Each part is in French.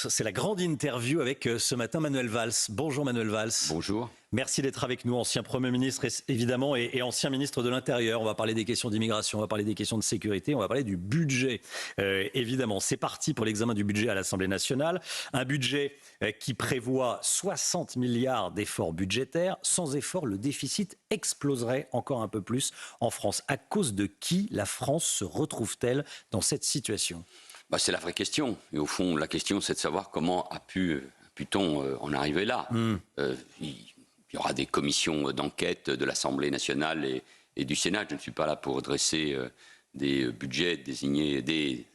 tous. C'est la grande interview avec ce matin Manuel Valls. Bonjour Manuel Valls. Bonjour. Merci d'être avec nous, ancien Premier ministre évidemment et ancien ministre de l'Intérieur. On va parler des questions d'immigration, on va parler des questions de sécurité, on va parler du budget. Évidemment, c'est parti pour l'examen du budget à l'Assemblée nationale. Un budget qui prévoit 60 milliards d'efforts budgétaires. Sans effort, le déficit exploserait encore un peu plus en France. À cause de qui la France se retrouve-t-elle dans cette situation ? C'est la vraie question. Et au fond, la question, c'est de savoir comment pu-t-on en arriver là. Il y aura des commissions d'enquête de l'Assemblée nationale et du Sénat. Je ne suis pas là pour dresser des budgets, désigner des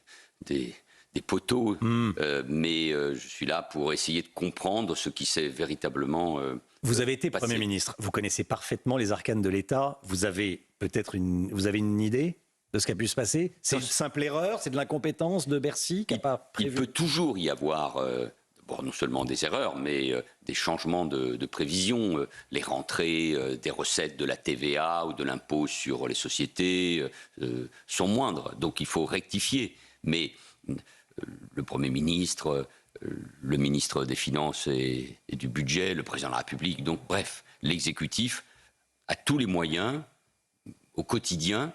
poteaux, mais je suis là pour essayer de comprendre ce qui s'est véritablement Vous avez été passé. Premier ministre. Vous connaissez parfaitement les arcanes de l'État. Vous avez peut-être une idée de ce qui a pu se passer? C'est une simple erreur? C'est de l'incompétence de Bercy qui n'a pas prévu? Il peut toujours y avoir non seulement des erreurs, mais des changements de prévision. Les rentrées des recettes de la TVA ou de l'impôt sur les sociétés sont moindres. Donc il faut rectifier. Mais le Premier ministre, le ministre des Finances et du Budget, le Président de la République, donc bref, l'exécutif a tous les moyens au quotidien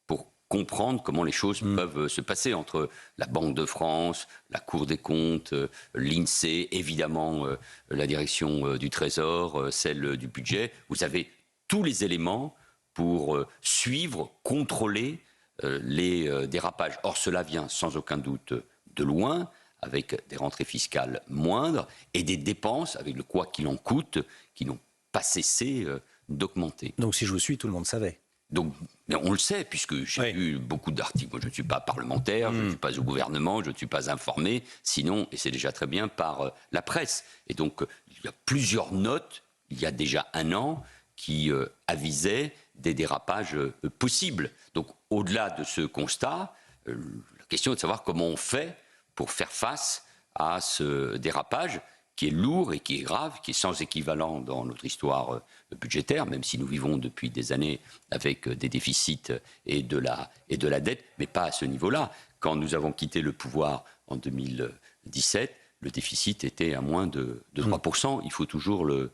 pour comprendre comment les choses peuvent se passer entre la Banque de France, la Cour des comptes, l'INSEE, évidemment la direction du Trésor, celle du budget. Vous avez tous les éléments pour suivre, contrôler les dérapages. Or, cela vient sans aucun doute de loin, avec des rentrées fiscales moindres et des dépenses, avec le quoi qu'il en coûte, qui n'ont pas cessé d'augmenter. Donc si je vous suis, tout le monde savait. Donc, on le sait, puisque j'ai lu beaucoup d'articles. Moi, je ne suis pas parlementaire, je ne suis pas au gouvernement, je ne suis pas informé, sinon, et c'est déjà très bien, par la presse. Et donc, il y a plusieurs notes, il y a déjà un an, qui avisaient des dérapages possibles. Donc, au-delà de ce constat, la question est de savoir comment on fait pour faire face à ce dérapage qui est lourd et qui est grave, qui est sans équivalent dans notre histoire budgétaire, même si nous vivons depuis des années avec des déficits et de la dette, mais pas à ce niveau-là. Quand nous avons quitté le pouvoir en 2017, le déficit était à moins de 3%, il faut toujours le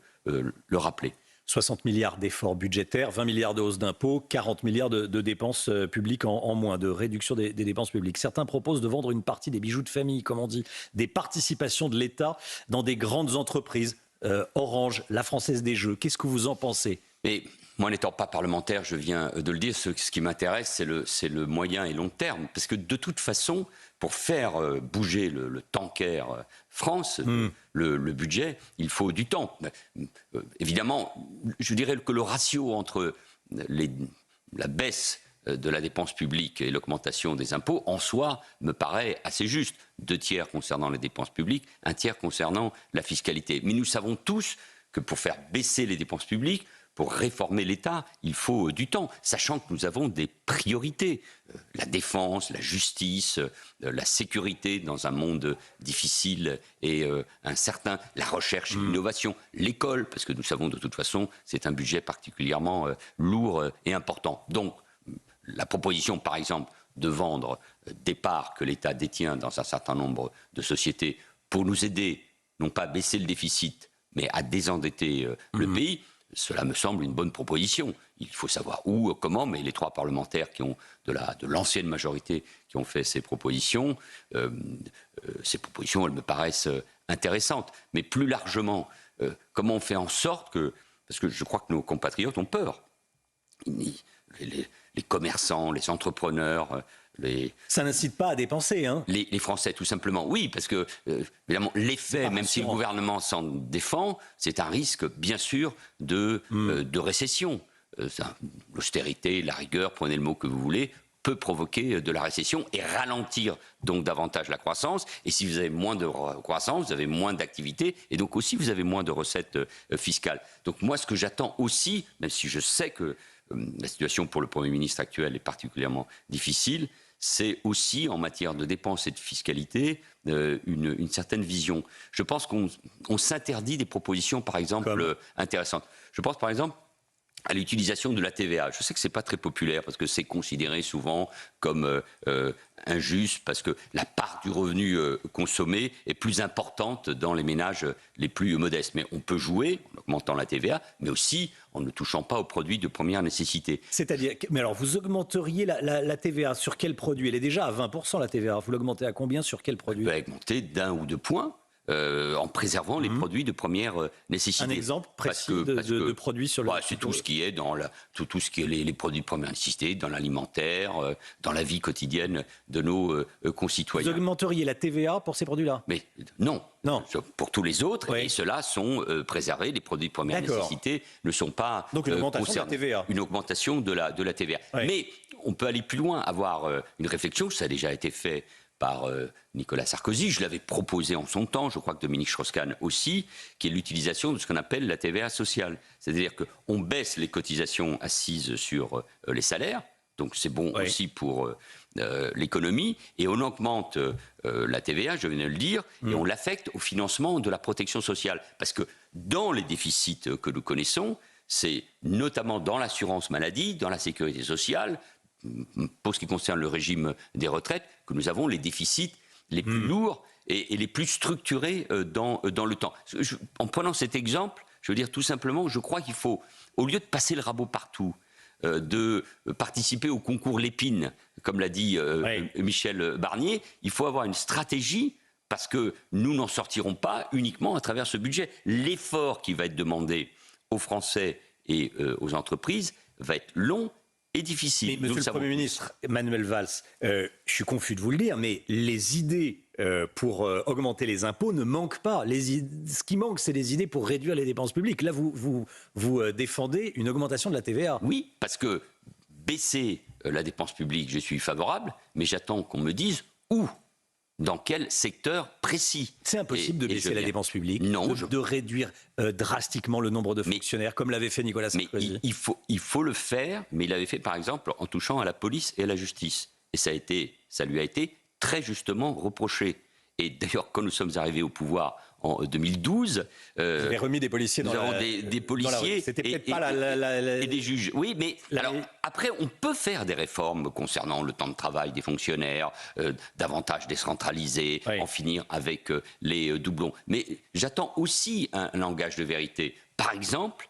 rappeler. 60 milliards d'efforts budgétaires, 20 milliards de hausse d'impôts, 40 milliards de dépenses publiques en moins, de réduction des dépenses publiques. Certains proposent de vendre une partie des bijoux de famille, comme on dit, des participations de l'État dans des grandes entreprises, Orange, la Française des Jeux. Qu'est-ce que vous en pensez ? Mais moi, n'étant pas parlementaire, je viens de le dire, ce qui m'intéresse, c'est le moyen et long terme. Parce que de toute façon, pour faire bouger le tanker France, le budget, il faut du temps. Évidemment, je dirais que le ratio entre la baisse de la dépense publique et l'augmentation des impôts, en soi, me paraît assez juste. 2 tiers concernant les dépenses publiques, 1 tiers concernant la fiscalité. Mais nous savons tous que pour faire baisser les dépenses publiques, pour réformer l'État, il faut du temps, sachant que nous avons des priorités. La défense, la justice, la sécurité dans un monde difficile et incertain, la recherche et l'innovation, l'école, parce que nous savons de toute façon, c'est un budget particulièrement lourd et important. Donc, la proposition, par exemple, de vendre des parts que l'État détient dans un certain nombre de sociétés pour nous aider, non pas à baisser le déficit, mais à désendetter le pays, cela me semble une bonne proposition. Il faut savoir où, comment, mais les 3 parlementaires qui ont de l'ancienne majorité qui ont fait ces propositions, elles me paraissent intéressantes. Mais plus largement, comment on fait en sorte que... Parce que je crois que nos compatriotes ont peur. Les commerçants, les entrepreneurs... Ça n'incite pas à dépenser, hein. Les Français, tout simplement. Oui, parce que, évidemment, l'effet, même si le gouvernement s'en défend, c'est un risque, bien sûr, de récession. L'austérité, la rigueur, prenez le mot que vous voulez, peut provoquer de la récession et ralentir donc davantage la croissance. Et si vous avez moins de croissance, vous avez moins d'activité et donc aussi vous avez moins de recettes fiscales. Donc moi, ce que j'attends aussi, même si je sais que la situation pour le Premier ministre actuel est particulièrement difficile, c'est aussi en matière de dépenses et de fiscalité une certaine vision. Je pense qu'on s'interdit des propositions, par exemple, intéressantes. Je pense, par exemple, à l'utilisation de la TVA. Je sais que c'est pas très populaire parce que c'est considéré souvent comme injuste parce que la part du revenu consommé est plus importante dans les ménages les plus modestes. Mais on peut jouer en augmentant la TVA, mais aussi en ne touchant pas aux produits de première nécessité. C'est-à-dire, mais alors vous augmenteriez la TVA sur quel produit? Elle est déjà à 20% la TVA. Vous l'augmentez à combien sur quel produit? Elle peut augmenter d'1 ou 2 points. En préservant les produits de première nécessité. Un exemple précis de produits sur le... C'est tout ce qui est dans tout ce qui est les produits de première nécessité, dans l'alimentaire, dans la vie quotidienne de nos concitoyens. Vous augmenteriez la TVA pour ces produits-là? Mais non. Pour tous les autres, oui. Et ceux-là sont préservés. Les produits de première nécessité ne sont pas donc une augmentation concernés. de la TVA. Une augmentation de la TVA. Oui. Mais on peut aller plus loin, avoir une réflexion, ça a déjà été fait par Nicolas Sarkozy, je l'avais proposé en son temps, je crois que Dominique Strauss-Kahn aussi, qui est l'utilisation de ce qu'on appelle la TVA sociale. C'est-à-dire qu'on baisse les cotisations assises sur les salaires, donc c'est bon aussi pour l'économie, et on augmente la TVA, je viens de le dire, et on l'affecte au financement de la protection sociale. Parce que dans les déficits que nous connaissons, c'est notamment dans l'assurance maladie, dans la sécurité sociale, pour ce qui concerne le régime des retraites, que nous avons les déficits les plus lourds et les plus structurés dans le temps. En prenant cet exemple, je veux dire tout simplement, je crois qu'il faut, au lieu de passer le rabot partout, de participer au concours Lépine, comme l'a dit Michel Barnier, il faut avoir une stratégie parce que nous n'en sortirons pas uniquement à travers ce budget. L'effort qui va être demandé aux Français et aux entreprises va être long et difficile. Mais monsieur le Premier ministre, Manuel Valls, je suis confus de vous le dire, mais les idées pour augmenter les impôts ne manquent pas. Ce qui manque, c'est des idées pour réduire les dépenses publiques. Là, vous défendez une augmentation de la TVA. Oui, parce que baisser la dépense publique, je suis favorable, mais j'attends qu'on me dise où. Dans quel secteur précis? C'est impossible de baisser la dépense publique, de réduire drastiquement le nombre de fonctionnaires, comme l'avait fait Nicolas Sarkozy. Mais il faut le faire, mais il l'avait fait par exemple en touchant à la police et à la justice. Et ça lui a été très justement reproché. Et d'ailleurs, quand nous sommes arrivés au pouvoir en 2012, vous avez remis des policiers dans des policiers C'était peut-être pas et des juges. Oui, mais alors après, on peut faire des réformes concernant le temps de travail des fonctionnaires, davantage décentraliser, en finir avec les doublons. Mais j'attends aussi un langage de vérité. Par exemple,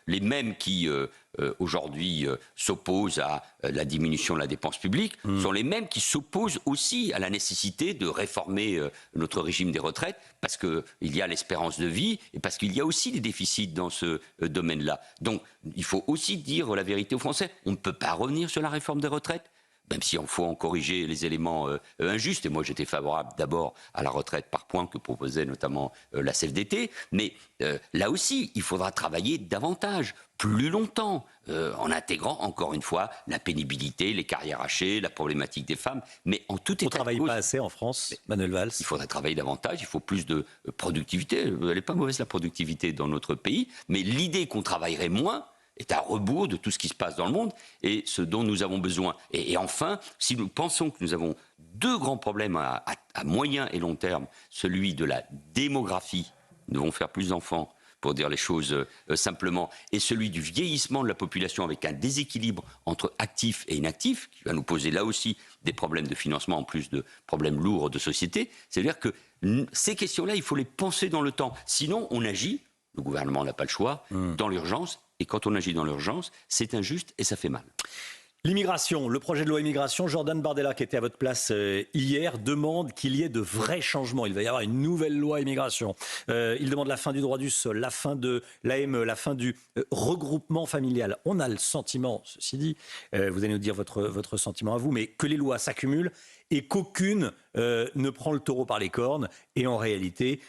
les mêmes qui aujourd'hui s'opposent à la diminution de la dépense publique sont les mêmes qui s'opposent aussi à la nécessité de réformer notre régime des retraites parce qu'il y a l'espérance de vie et parce qu'il y a aussi des déficits dans ce domaine-là. Donc il faut aussi dire la vérité aux Français. On ne peut pas revenir sur la réforme des retraites, même si on faut en corriger les éléments injustes. Et moi, j'étais favorable d'abord à la retraite par points que proposait notamment la CFDT. Mais là aussi, il faudra travailler davantage, plus longtemps, en intégrant, encore une fois, la pénibilité, les carrières hachées, la problématique des femmes. Mais en tout état de cause... On ne travaille pas assez en France, Manuel Valls. Il faudrait travailler davantage, il faut plus de productivité. Elle n'est pas mauvaise, la productivité, dans notre pays. Mais l'idée qu'on travaillerait moins est à rebours de tout ce qui se passe dans le monde et ce dont nous avons besoin. Et enfin, si nous pensons que nous avons deux grands problèmes à moyen et long terme, celui de la démographie, nous devons faire plus d'enfants, pour dire les choses simplement, et celui du vieillissement de la population avec un déséquilibre entre actifs et inactifs, qui va nous poser là aussi des problèmes de financement en plus de problèmes lourds de société. C'est-à-dire que ces questions-là, il faut les penser dans le temps. Sinon, on agit, le gouvernement n'a pas le choix, dans l'urgence. Et quand on agit dans l'urgence, c'est injuste et ça fait mal. L'immigration, le projet de loi immigration, Jordan Bardella, qui était à votre place hier, demande qu'il y ait de vrais changements. Il va y avoir une nouvelle loi immigration. Il demande la fin du droit du sol, la fin de l'AME, la fin du regroupement familial. On a le sentiment, ceci dit, vous allez nous dire votre sentiment à vous, mais que les lois s'accumulent et qu'aucune ne prend le taureau par les cornes et en réalité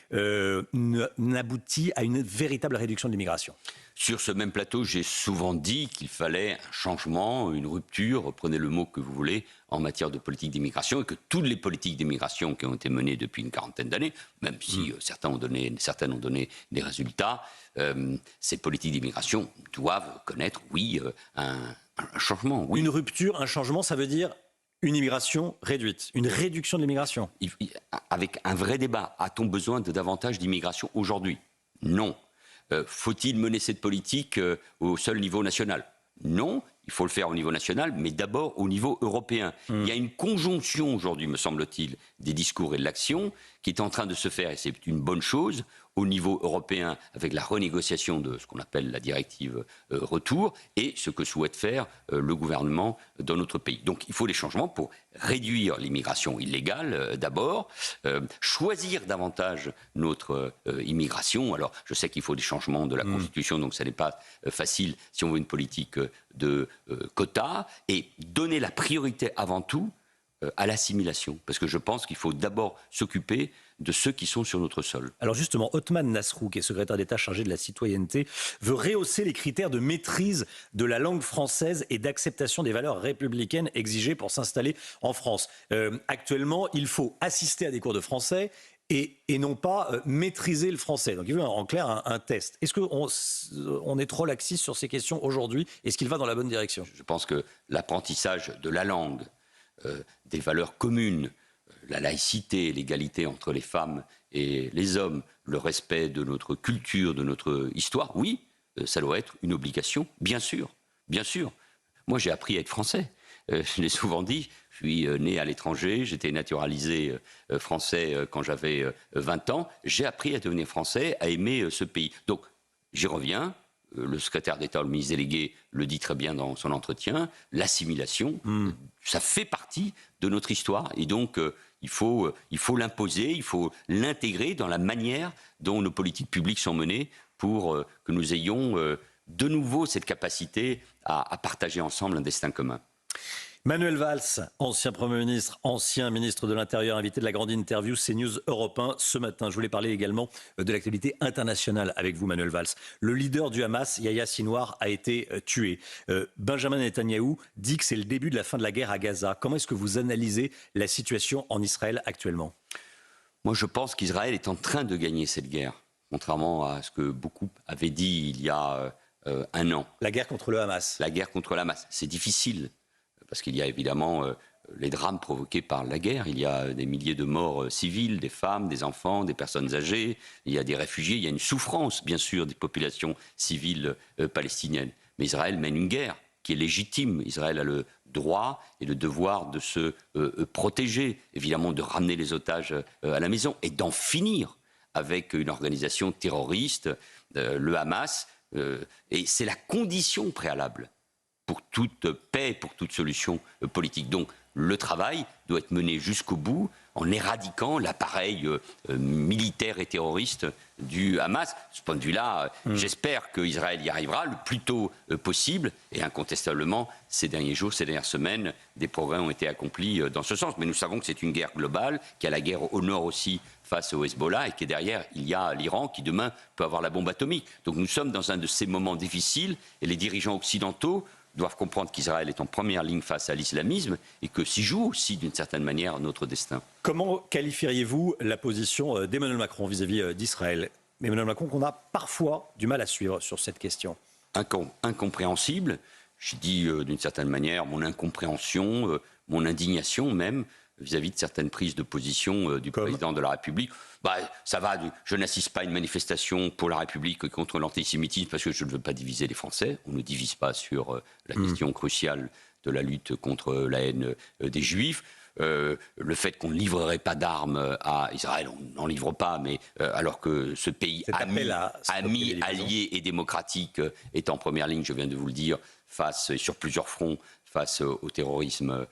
n'aboutit à une véritable réduction de l'immigration. Sur ce même plateau, j'ai souvent dit qu'il fallait un changement, une rupture, prenez le mot que vous voulez, en matière de politique d'immigration, et que toutes les politiques d'immigration qui ont été menées depuis une quarantaine d'années, même si certaines ont donné des résultats, ces politiques d'immigration doivent connaître, oui, un changement. Oui. Une rupture, un changement, ça veut dire une immigration réduite, une réduction de l'immigration. Avec un vrai débat, a-t-on besoin de davantage d'immigration aujourd'hui? Non. Faut-il mener cette politique au seul niveau national ? Non, il faut le faire au niveau national, mais d'abord au niveau européen. Il y a une conjonction aujourd'hui, me semble-t-il, des discours et de l'action qui est en train de se faire, et c'est une bonne chose, au niveau européen, avec la renégociation de ce qu'on appelle la directive retour, et ce que souhaite faire le gouvernement dans notre pays. Donc il faut des changements pour réduire l'immigration illégale d'abord, choisir davantage notre immigration. Alors je sais qu'il faut des changements de la Constitution, donc ça n'est pas facile si on veut une politique de quotas, et donner la priorité avant tout à l'assimilation. Parce que je pense qu'il faut d'abord s'occuper de ceux qui sont sur notre sol. Alors justement, Othman Nasrou, qui est secrétaire d'État chargé de la citoyenneté, veut rehausser les critères de maîtrise de la langue française et d'acceptation des valeurs républicaines exigées pour s'installer en France. Actuellement, il faut assister à des cours de français et non pas maîtriser le français. Donc il veut en clair un test. Est-ce qu'on est trop laxiste sur ces questions aujourd'hui ? Est-ce qu'il va dans la bonne direction ? Je pense que l'apprentissage de la langue, des valeurs communes, la laïcité, l'égalité entre les femmes et les hommes, le respect de notre culture, de notre histoire, oui, ça doit être une obligation, bien sûr, bien sûr. Moi, j'ai appris à être français. Je l'ai souvent dit, je suis né à l'étranger, j'étais naturalisé français quand j'avais 20 ans. J'ai appris à devenir français, à aimer ce pays. Donc, j'y reviens. Le secrétaire d'État, le ministre délégué, le dit très bien dans son entretien, l'assimilation, ça fait partie de notre histoire. Et donc, il faut l'imposer, il faut l'intégrer dans la manière dont nos politiques publiques sont menées pour que nous ayons de nouveau cette capacité à partager ensemble un destin commun. Manuel Valls, ancien Premier ministre, ancien ministre de l'Intérieur, invité de la grande interview CNews Europe 1 ce matin. Je voulais parler également de l'actualité internationale avec vous, Manuel Valls. Le leader du Hamas, Yahya Sinwar, a été tué. Benjamin Netanyahou dit que c'est le début de la fin de la guerre à Gaza. Comment est-ce que vous analysez la situation en Israël actuellement ? Moi, je pense qu'Israël est en train de gagner cette guerre, contrairement à ce que beaucoup avaient dit il y a un an. La guerre contre le Hamas. La guerre contre le Hamas. C'est difficile. Parce qu'il y a évidemment les drames provoqués par la guerre. Il y a des milliers de morts civiles, des femmes, des enfants, des personnes âgées. Il y a des réfugiés. Il y a une souffrance, bien sûr, des populations civiles palestiniennes. Mais Israël mène une guerre qui est légitime. Israël a le droit et le devoir de se protéger, évidemment de ramener les otages à la maison et d'en finir avec une organisation terroriste, le Hamas. Et c'est la condition préalable pour toute paix, pour toute solution politique. Donc le travail doit être mené jusqu'au bout en éradiquant l'appareil militaire et terroriste du Hamas. De ce point de vue-là, j'espère qu'Israël y arrivera le plus tôt possible. Et incontestablement, ces derniers jours, ces dernières semaines, des progrès ont été accomplis dans ce sens. Mais nous savons que c'est une guerre globale, qu'il y a la guerre au nord aussi face au Hezbollah et que derrière, il y a l'Iran qui demain peut avoir la bombe atomique. Donc nous sommes dans un de ces moments difficiles et les dirigeants occidentaux doivent comprendre qu'Israël est en première ligne face à l'islamisme et que s'y joue aussi d'une certaine manière notre destin. Comment qualifieriez-vous la position d'Emmanuel Macron vis-à-vis d'Israël ? Emmanuel Macron qu'on a parfois du mal à suivre sur cette question. Incompréhensible. J'ai dit d'une certaine manière mon incompréhension, mon indignation même vis-à-vis de certaines prises de position du président de la République. Ça va, je n'assiste pas à une manifestation pour la République contre l'antisémitisme parce que je ne veux pas diviser les Français. On ne divise pas sur la question cruciale de la lutte contre la haine des Juifs. Le fait qu'on ne livrerait pas d'armes à Israël, on n'en livre pas, mais alors que ce pays ami, allié et démocratique est en première ligne, je viens de vous le dire, face sur plusieurs fronts, face au terrorisme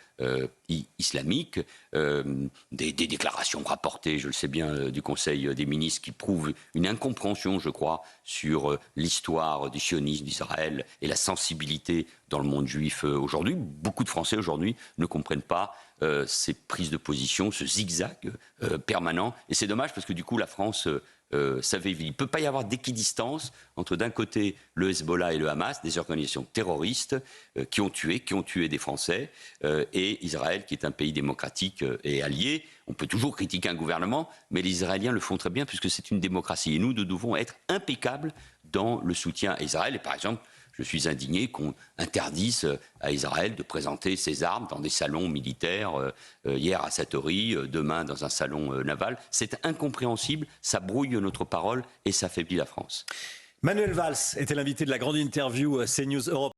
islamique, des déclarations rapportées, je le sais bien, du Conseil des ministres qui prouvent une incompréhension, je crois, sur l'histoire du sionisme d'Israël et la sensibilité dans le monde juif aujourd'hui. Beaucoup de Français aujourd'hui ne comprennent pas ces prises de position, ce zigzag permanent. Et c'est dommage parce que du coup, la France savait vivre. Il ne peut pas y avoir d'équidistance entre d'un côté le Hezbollah et le Hamas, des organisations terroristes qui ont tué des Français, et Israël qui est un pays démocratique et allié. On peut toujours critiquer un gouvernement, mais les Israéliens le font très bien puisque c'est une démocratie. Et nous devons être impeccables dans le soutien à Israël. Et par exemple, je suis indigné qu'on interdise à Israël de présenter ses armes dans des salons militaires, hier à Satori, demain dans un salon naval. C'est incompréhensible, ça brouille notre parole et ça affaiblit la France. Manuel Valls était l'invité de la grande interview CNews Europe.